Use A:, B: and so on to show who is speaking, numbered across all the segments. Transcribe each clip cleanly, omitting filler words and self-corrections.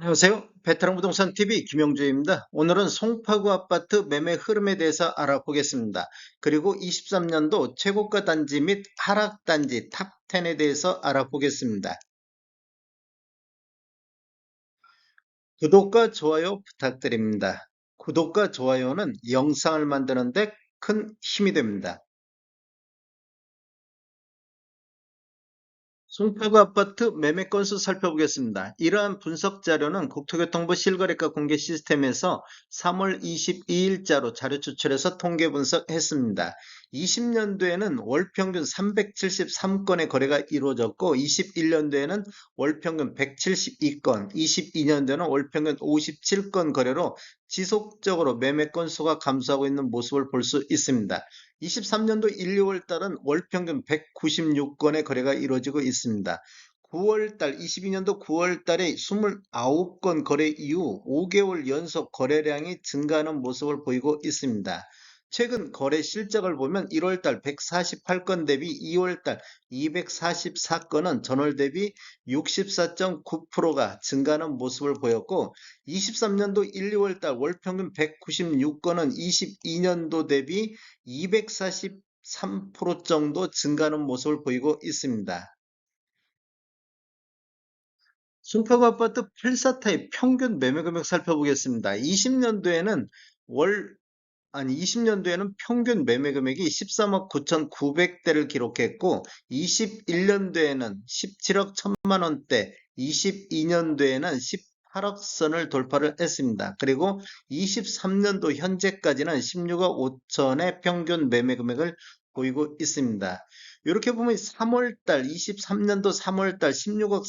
A: 안녕하세요. 베테랑 부동산 TV 김영주입니다. 오늘은 송파구 아파트 매매 흐름에 대해서 알아보겠습니다. 그리고 23년도 최고가 단지 및 하락 단지 탑10에 대해서 알아보겠습니다. 구독과 좋아요 부탁드립니다. 구독과 좋아요는 영상을 만드는 데 큰 힘이 됩니다. 송파구 아파트 매매 건수 살펴보겠습니다. 이러한 분석 자료는 국토교통부 실거래가 공개 시스템에서 3월 22일자로 자료 추출해서 통계 분석했습니다. 20년도에는 월 평균 373건의 거래가 이루어졌고 21년도에는 월 평균 172건, 22년도에는 월 평균 57건 거래로 지속적으로 매매 건수가 감소하고 있는 모습을 볼 수 있습니다. 23년도 1, 2월 달은 월 평균 196건의 거래가 이루어지고 있습니다. 9월 달, 22년도 9월 달에 29건 거래 이후 5개월 연속 거래량이 증가하는 모습을 보이고 있습니다. 최근 거래 실적을 보면 1월 달 148건 대비 2월 달 244건은 전월 대비 64.9%가 증가하는 모습을 보였고 23년도 1, 2월 달 월 평균 196건은 22년도 대비 243% 정도 증가하는 모습을 보이고 있습니다. 송파구 아파트 8사타입 평균 매매 금액 살펴보겠습니다. 20년도에는 평균 매매 금액이 13억 9,900대를 기록했고 21년도에는 17억 1천만 원대, 22년도에는 18억 선을 돌파를 했습니다. 그리고 23년도 현재까지는 16억 5천의 평균 매매 금액을 보이고 있습니다. 이렇게 보면 23년도 3월달 16억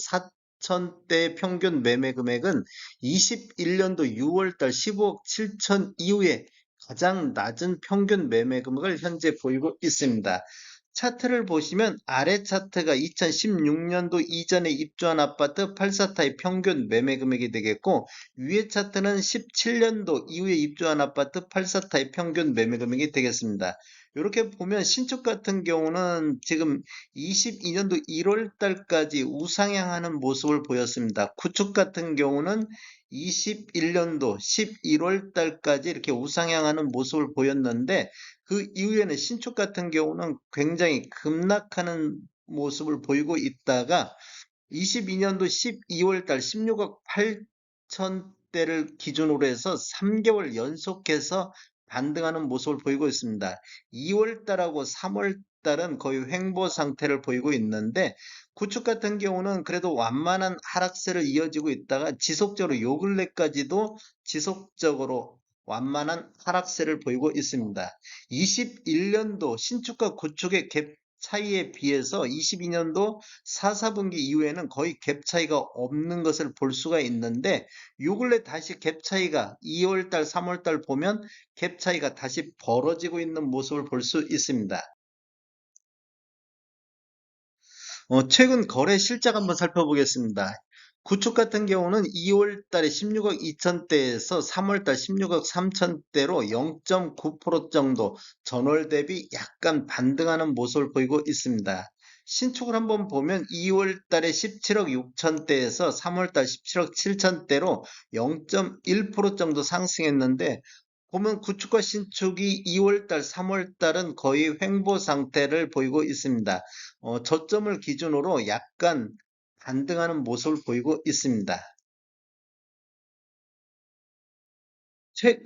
A: 4천대 평균 매매 금액은 21년도 6월달 15억 7천 이후에 가장 낮은 평균 매매 금액을 현재 보이고 있습니다. 차트를 보시면 아래 차트가 2016년도 이전에 입주한 아파트 8사타의 평균 매매 금액이 되겠고 위에 차트는 17년도 이후에 입주한 아파트 8사타의 평균 매매 금액이 되겠습니다. 이렇게 보면 신축 같은 경우는 지금 22년도 1월 달까지 우상향하는 모습을 보였습니다. 구축 같은 경우는 21년도 11월 달까지 이렇게 우상향하는 모습을 보였는데 그 이후에는 신축 같은 경우는 굉장히 급락하는 모습을 보이고 있다가 22년도 12월 달 16억 8천대를 기준으로 해서 3개월 연속해서 반등하는 모습을 보이고 있습니다. 2월 달하고 3월 달은 거의 횡보 상태를 보이고 있는데 구축 같은 경우는 그래도 완만한 하락세를 이어지고 있다가 지속적으로 요 근래까지도 지속적으로 완만한 하락세를 보이고 있습니다. 21년도 신축과 구축의 갭 차이에 비해서 22년도 4, 4분기 이후에는 거의 갭 차이가 없는 것을 볼 수가 있는데 요 근래 다시 갭 차이가 2월달, 3월달 보면 갭 차이가 다시 벌어지고 있는 모습을 볼 수 있습니다. 최근 거래 실적 한번 살펴보겠습니다. 구축 같은 경우는 2월 달에 16억 2천대에서 3월 달 16억 3천대로 0.9% 정도 전월 대비 약간 반등하는 모습을 보이고 있습니다. 신축을 한번 보면 2월 달에 17억 6천대에서 3월 달 17억 7천대로 0.1% 정도 상승했는데 보면 구축과 신축이 2월 달, 3월 달은 거의 횡보 상태를 보이고 있습니다. 저점을 기준으로 약간 반등하는 모습을 보이고 있습니다.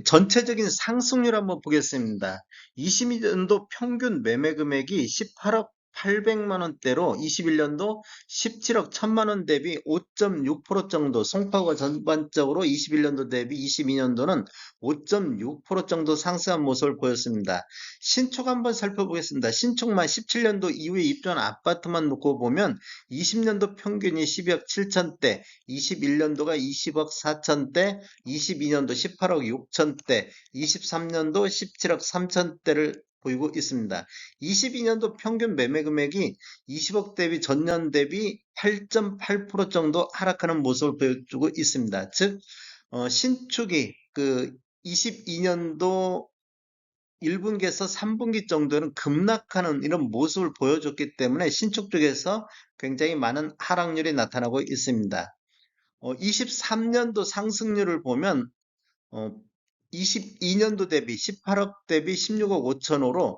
A: 전체적인 상승률 한번 보겠습니다. 22년도 평균 매매 금액이 18억 800만 원대로 21년도 17억 1000만 원 대비 5.6% 정도 송파구가 전반적으로 21년도 대비 22년도는 5.6% 정도 상승한 모습을 보였습니다. 신축 한번 살펴보겠습니다. 신축만 17년도 이후에 입주한 아파트만 놓고 보면 20년도 평균이 12억 7천대, 21년도가 20억 4천대, 22년도 18억 6천대, 23년도 17억 3천대를 보이고 있습니다. 22년도 평균 매매 금액이 20억 대비 전년 대비 8.8% 정도 하락하는 모습을 보여주고 있습니다. 즉, 신축이 그 22년도 1분기에서 3분기 정도는 급락하는 이런 모습을 보여줬기 때문에 신축 쪽에서 굉장히 많은 하락률이 나타나고 있습니다. 23년도 상승률을 보면 어, 22년도 대비 18억 대비 16억 5천호로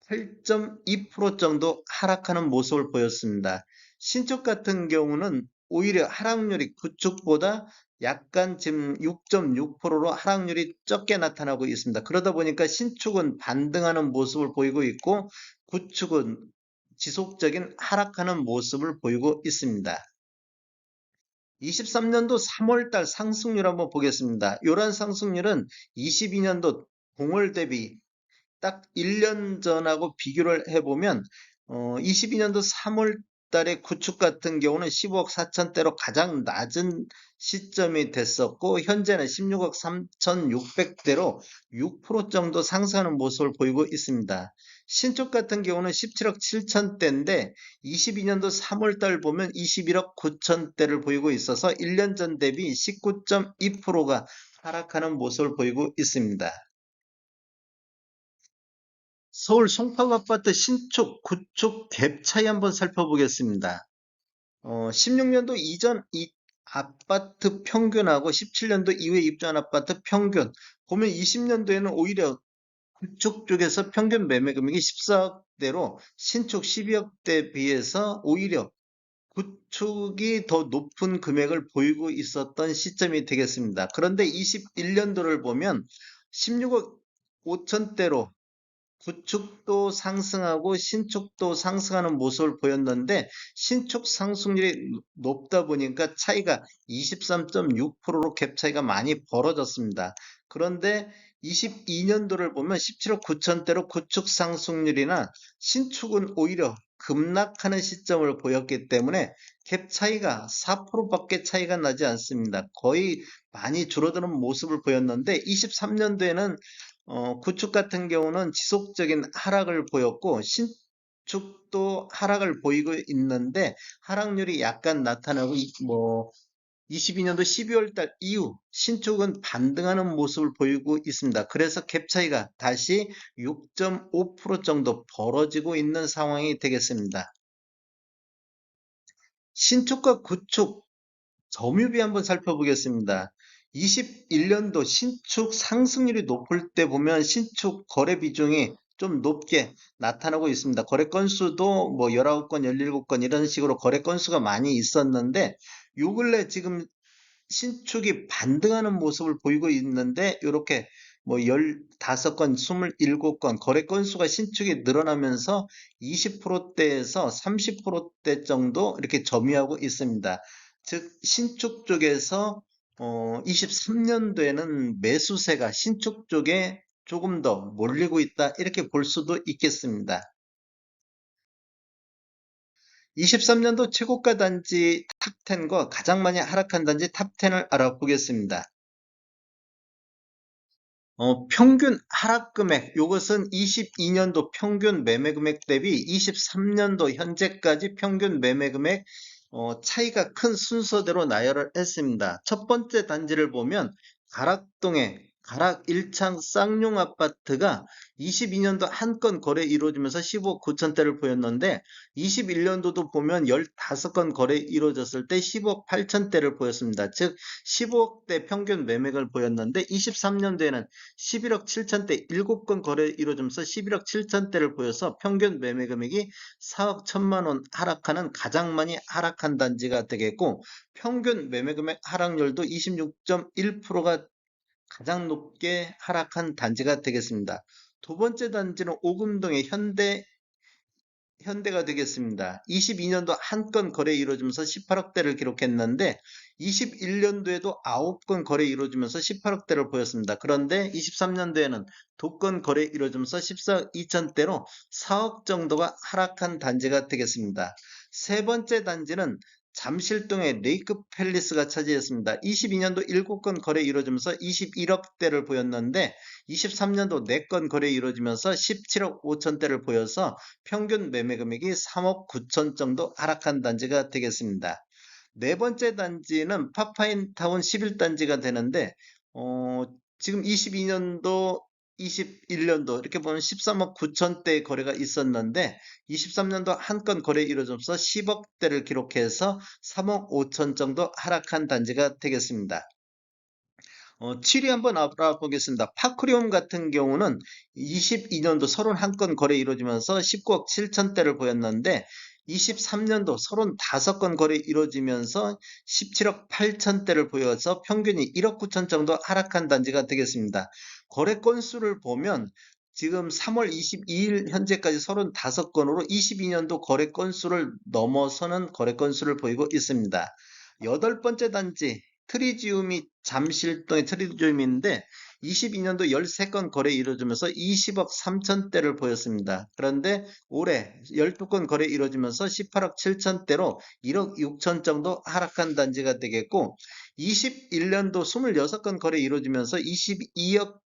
A: 8.2% 정도 하락하는 모습을 보였습니다. 신축 같은 경우는 오히려 하락률이 구축보다 약간 지금 6.6%로 하락률이 적게 나타나고 있습니다. 그러다 보니까 신축은 반등하는 모습을 보이고 있고 구축은 지속적인 하락하는 모습을 보이고 있습니다. 23년도 3월달 상승률 한번 보겠습니다. 이러한 상승률은 22년도 동월 대비 딱 1년 전하고 비교를 해보면 22년도 3월 달에 구축 같은 경우는 15억 4천대로 가장 낮은 시점이 됐었고 현재는 16억 3,600대로 6% 정도 상승하는 모습을 보이고 있습니다. 신축 같은 경우는 17억 7천대인데 22년도 3월 달 보면 21억 9천대를 보이고 있어서 1년 전 대비 19.2%가 하락하는 모습을 보이고 있습니다. 서울 송파구 아파트 신축, 구축 갭 차이 한번 살펴보겠습니다. 16년도 이전 이 아파트 평균하고 17년도 이후에 입주한 아파트 평균 보면 20년도에는 오히려 구축 쪽에서 평균 매매 금액이 14억대로 신축 12억대 비해서 오히려 구축이 더 높은 금액을 보이고 있었던 시점이 되겠습니다. 그런데 21년도를 보면 16억 5천대로 구축도 상승하고 신축도 상승하는 모습을 보였는데 신축 상승률이 높다 보니까 차이가 23.6%로 갭 차이가 많이 벌어졌습니다. 그런데 22년도를 보면 17억 9천대로 구축 상승률이나 신축은 오히려 급락하는 시점을 보였기 때문에 갭 차이가 4%밖에 차이가 나지 않습니다. 거의 많이 줄어드는 모습을 보였는데 23년도에는 구축 같은 경우는 지속적인 하락을 보였고 신축도 하락을 보이고 있는데 하락률이 약간 나타나고 22년도 12월 달 이후 신축은 반등하는 모습을 보이고 있습니다. 그래서 갭 차이가 다시 6.5% 정도 벌어지고 있는 상황이 되겠습니다. 신축과 구축 점유비 한번 살펴보겠습니다. 21년도 신축 상승률이 높을 때 보면 신축 거래 비중이 좀 높게 나타나고 있습니다. 거래 건수도 뭐 19건, 17건 이런 식으로 거래 건수가 많이 있었는데 요 근래 지금 신축이 반등하는 모습을 보이고 있는데 이렇게 뭐 15건, 27건 거래 건수가 신축이 늘어나면서 20%대에서 30%대 정도 이렇게 점유하고 있습니다. 즉 신축 쪽에서 23년도에는 매수세가 신축 쪽에 조금 더 몰리고 있다 이렇게 볼 수도 있겠습니다. 23년도 최고가 단지 탑10과 가장 많이 하락한 단지 탑10을 알아보겠습니다. 평균 하락 금액, 이것은 22년도 평균 매매 금액 대비 23년도 현재까지 평균 매매 금액 차이가 큰 순서대로 나열을 했습니다. 첫 번째 단지를 보면 가락동의 가락 1창 쌍용 아파트가 22년도 한 건 거래 이루어지면서 15억 9천대를 보였는데 21년도도 보면 15건 거래 이루어졌을 때 10억 8천대를 보였습니다. 즉 15억대 평균 매매額을 보였는데 23년도에는 11억 7천대 7건 거래 이루어지면서 11억 7천대를 보여서 평균 매매 금액이 4억 1천만 원 하락하는 가장 많이 하락한 단지가 되겠고 평균 매매 금액 하락률도 26.1%가 가장 높게 하락한 단지가 되겠습니다. 두 번째 단지는 오금동의 현대가 되겠습니다. 22년도 한 건 거래 이루어지면서 18억대를 기록했는데 21년도에도 9건 거래 이루어지면서 18억대를 보였습니다. 그런데 23년도에는 2건 거래 이루어지면서 14억 2천대로 4억 정도가 하락한 단지가 되겠습니다. 세 번째 단지는 잠실동의 레이크 팰리스가 차지했습니다. 22년도 7건 거래 이루어지면서 21억대를 보였는데 23년도 4건 거래 이루어지면서 17억 5천대를 보여서 평균 매매 금액이 3억 9천 정도 하락한 단지가 되겠습니다. 네 번째 단지는 파파인타운 11단지가 되는데 지금 22년도 21년도 이렇게 보면 13억 9천대의 거래가 있었는데 23년도 한 건 거래 이루어져서 10억대를 기록해서 3억 5천 정도 하락한 단지가 되겠습니다. 7위 한번 알아보겠습니다. 파크리움 같은 경우는 22년도 31건 거래 이루어지면서 19억 7천대를 보였는데 23년도 35건 거래 이루어지면서 17억 8천대를 보여서 평균이 1억 9천 정도 하락한 단지가 되겠습니다. 거래 건수를 보면 지금 3월 22일 현재까지 35건으로 22년도 거래 건수를 넘어서는 거래 건수를 보이고 있습니다. 여덟 번째 단지 트리지움이 잠실동의 트리지움인데 22년도 13건 거래 이루어지면서 20억 3천대를 보였습니다. 그런데 올해 12건 거래 이루어지면서 18억 7천대로 1억 6천 정도 하락한 단지가 되겠고 21년도 26건 거래 이루어지면서 22억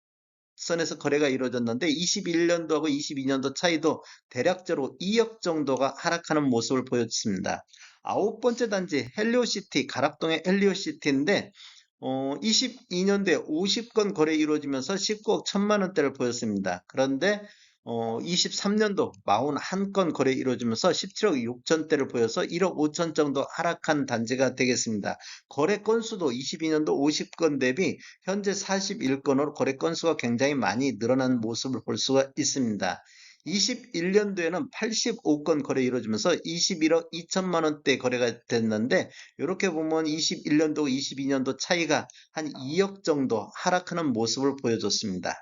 A: 선에서 거래가 이루어졌는데 21년도하고 22년도 차이도 대략적으로 2억 정도가 하락하는 모습을 보였습니다. 아홉 번째 단지 헬리오시티, 가락동의 헬리오시티인데 22년도에 50건 거래 이루어지면서 19억 1천만 원대를 보였습니다. 그런데 23년도 41건 거래 이루어지면서 17억 6천대를 보여서 1억 5천 정도 하락한 단지가 되겠습니다. 거래 건수도 22년도 50건 대비 현재 41건으로 거래 건수가 굉장히 많이 늘어난 모습을 볼 수가 있습니다. 21년도에는 85건 거래 이루어지면서 21억 2천만 원대 거래가 됐는데 이렇게 보면 21년도, 22년도 차이가 한 2억 정도 하락하는 모습을 보여줬습니다.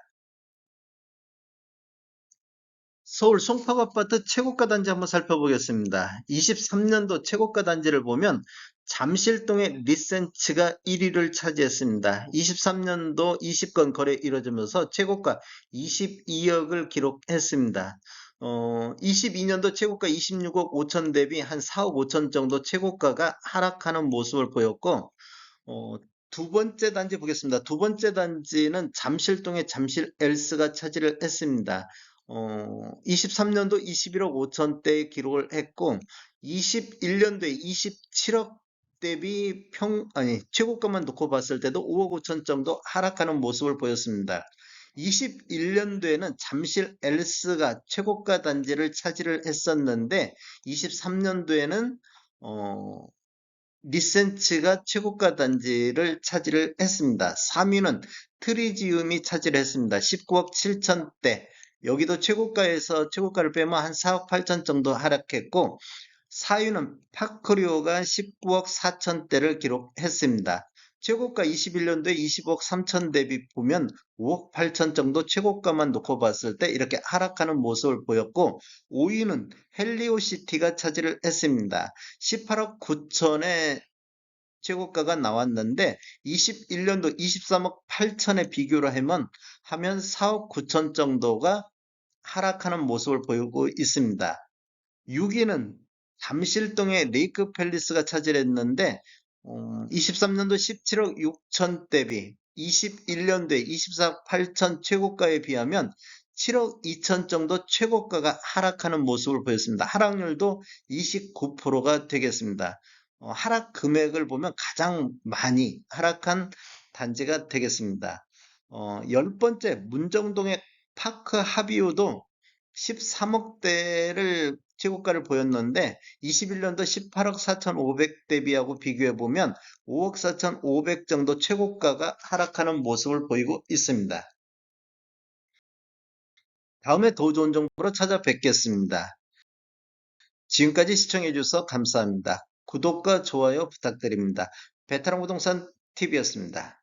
A: 서울 송파구 아파트 최고가 단지 한번 살펴보겠습니다. 23년도 최고가 단지를 보면 잠실동의 리센츠가 1위를 차지했습니다. 23년도 20건 거래 이루어지면서 최고가 22억을 기록했습니다. 22년도 최고가 26억 5천 대비 한 4억 5천 정도 최고가가 하락하는 모습을 보였고 어, 두 번째 단지 보겠습니다. 두 번째 단지는 잠실동의 잠실 엘스가 차지를 했습니다. 23년도 21억 5천대 기록을 했고, 21년도에 27억 대비 최고가만 놓고 봤을 때도 5억 5천 정도 하락하는 모습을 보였습니다. 21년도에는 잠실 엘스가 최고가 단지를 차지를 했었는데, 23년도에는 리센츠가 최고가 단지를 차지를 했습니다. 3위는 트리지움이 차지를 했습니다. 19억 7천대. 여기도 최고가에서 최고가를 빼면 한 4억 8천 정도 하락했고 4위는 파크리오가 19억 4천대를 기록했습니다. 최고가 21년도에 20억 3천 대비 보면 5억 8천 정도 최고가만 놓고 봤을 때 이렇게 하락하는 모습을 보였고 5위는 헬리오시티가 차지를 했습니다. 18억 9천의 최고가가 나왔는데 21년도 23억 8천에 비교를 하면 4억 9천 정도가 하락하는 모습을 보이고 있습니다. 6위는 잠실동의 레이크 팰리스가 차지했는데 23년도 17억 6천 대비 21년도에 24억 8천 최고가에 비하면 7억 2천 정도 최고가가 하락하는 모습을 보였습니다. 하락률도 29%가 되겠습니다. 하락 금액을 보면 가장 많이 하락한 단지가 되겠습니다. 열 번째 문정동의 파크 하비오도 13억대를 최고가를 보였는데 21년도 18억 4,500 대비하고 비교해 보면 5억 4,500 정도 최고가가 하락하는 모습을 보이고 있습니다. 다음에 더 좋은 정보로 찾아뵙겠습니다. 지금까지 시청해 주셔서 감사합니다. 구독과 좋아요 부탁드립니다. 베테랑 부동산 TV였습니다.